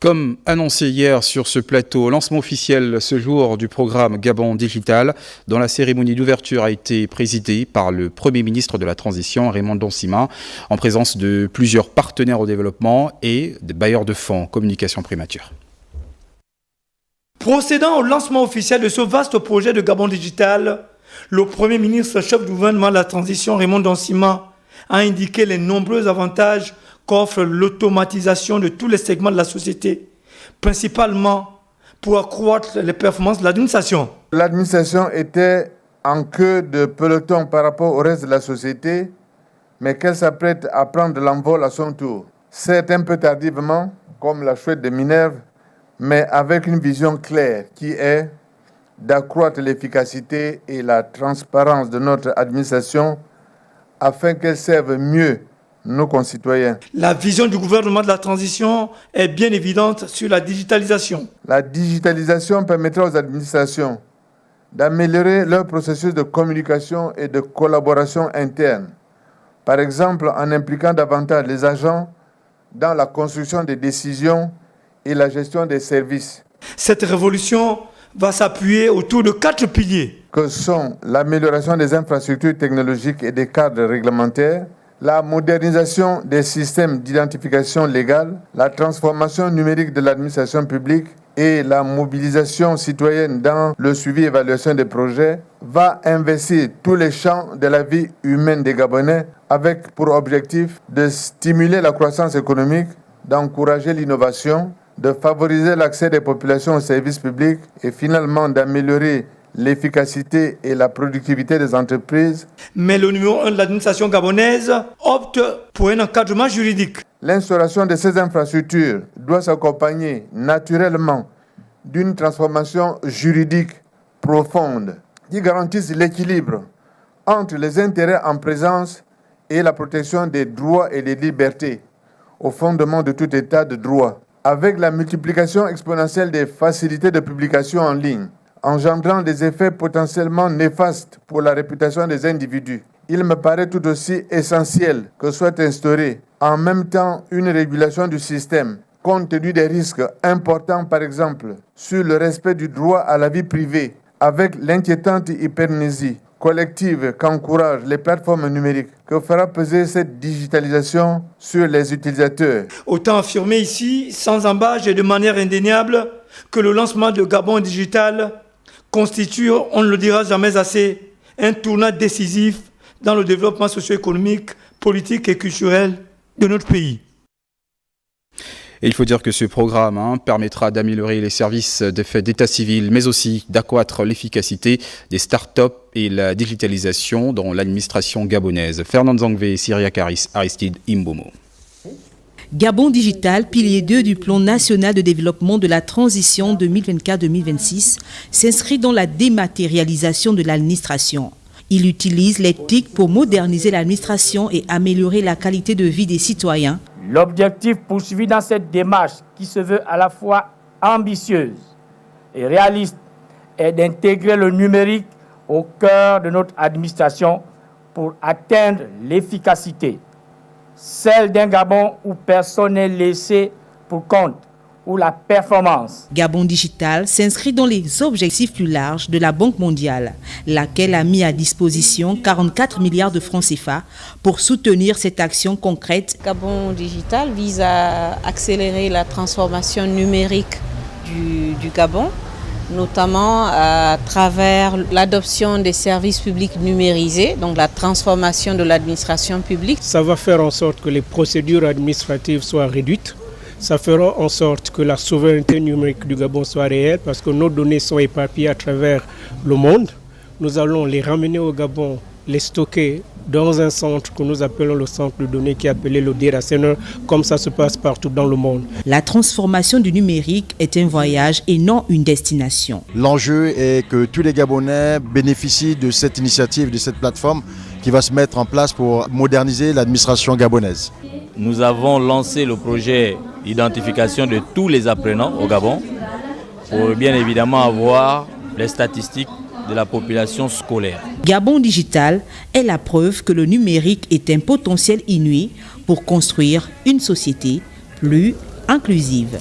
Comme annoncé hier sur ce plateau, lancement officiel ce jour du programme Gabon Digital, dont la cérémonie d'ouverture a été présidée par le Premier ministre de la Transition, Raymond Donsima, en présence de plusieurs partenaires au développement et des bailleurs de fonds communication primature. Procédant au lancement officiel de ce vaste projet de Gabon Digital, le Premier ministre chef du gouvernement de la Transition, Raymond Donsima, a indiqué les nombreux avantages qu'offre l'automatisation de tous les segments de la société, principalement pour accroître les performances de l'administration. L'administration était en queue de peloton par rapport au reste de la société, mais qu'elle s'apprête à prendre l'envol à son tour. Certes un peu tardivement, comme la chouette de Minerve, mais avec une vision claire qui est d'accroître l'efficacité et la transparence de notre administration afin qu'elle serve mieux nos concitoyens. La vision du gouvernement de la transition est bien évidente sur la digitalisation. La digitalisation permettra aux administrations d'améliorer leur processus de communication et de collaboration interne. Par exemple, en impliquant davantage les agents dans la construction des décisions et la gestion des services. Cette révolution va s'appuyer autour de 4 piliers. Que sont l'amélioration des infrastructures technologiques et des cadres réglementaires, la modernisation des systèmes d'identification légale, la transformation numérique de l'administration publique et la mobilisation citoyenne dans le suivi et évaluation des projets va investir tous les champs de la vie humaine des Gabonais avec pour objectif de stimuler la croissance économique, d'encourager l'innovation, de favoriser l'accès des populations aux services publics et finalement d'améliorer l'efficacité et la productivité des entreprises. Mais le numéro 1 de l'administration gabonaise opte pour un encadrement juridique. L'instauration de ces infrastructures doit s'accompagner naturellement d'une transformation juridique profonde qui garantisse l'équilibre entre les intérêts en présence et la protection des droits et des libertés au fondement de tout état de droit. Avec la multiplication exponentielle des facilités de publication en ligne, engendrant des effets potentiellement néfastes pour la réputation des individus, il me paraît tout aussi essentiel que soit instaurée en même temps une régulation du système, compte tenu des risques importants, par exemple, sur le respect du droit à la vie privée, avec l'inquiétante hypermnésie collective qu'encouragent les plateformes numériques, que fera peser cette digitalisation sur les utilisateurs. Autant affirmer ici, sans embâche et de manière indéniable, que le lancement de Gabon Digital constitue, on ne le dira jamais assez, un tournant décisif dans le développement socio-économique, politique et culturel de notre pays. Et il faut dire que ce programme permettra d'améliorer les services d'état civil, mais aussi d'accroître l'efficacité des start-up et la digitalisation dans l'administration gabonaise. Fernand Zangvé, Syria Karis, Aristide Imbomo. Gabon Digital, pilier 2 du plan national de développement de la transition 2024-2026, s'inscrit dans la dématérialisation de l'administration. Il utilise les TIC pour moderniser l'administration et améliorer la qualité de vie des citoyens. L'objectif poursuivi dans cette démarche, qui se veut à la fois ambitieuse et réaliste, est d'intégrer le numérique au cœur de notre administration pour atteindre l'efficacité, celle d'un Gabon où personne n'est laissé pour compte, où la performance. Gabon Digital s'inscrit dans les objectifs plus larges de la Banque mondiale, laquelle a mis à disposition 44 milliards de francs CFA pour soutenir cette action concrète. Gabon Digital vise à accélérer la transformation numérique du Gabon, notamment à travers l'adoption des services publics numérisés, donc la transformation de l'administration publique. Ça va faire en sorte que les procédures administratives soient réduites. Ça fera en sorte que la souveraineté numérique du Gabon soit réelle parce que nos données sont éparpillées à travers le monde. Nous allons les ramener au Gabon, les stocker dans un centre que nous appelons le centre de données qui est appelé le Data Center, comme ça se passe partout dans le monde. La transformation du numérique est un voyage et non une destination. L'enjeu est que tous les Gabonais bénéficient de cette initiative, de cette plateforme qui va se mettre en place pour moderniser l'administration gabonaise. Nous avons lancé le projet d'identification de tous les apprenants au Gabon pour bien évidemment avoir les statistiques de la population scolaire. Gabon Digital est la preuve que le numérique est un potentiel inouï pour construire une société plus inclusive.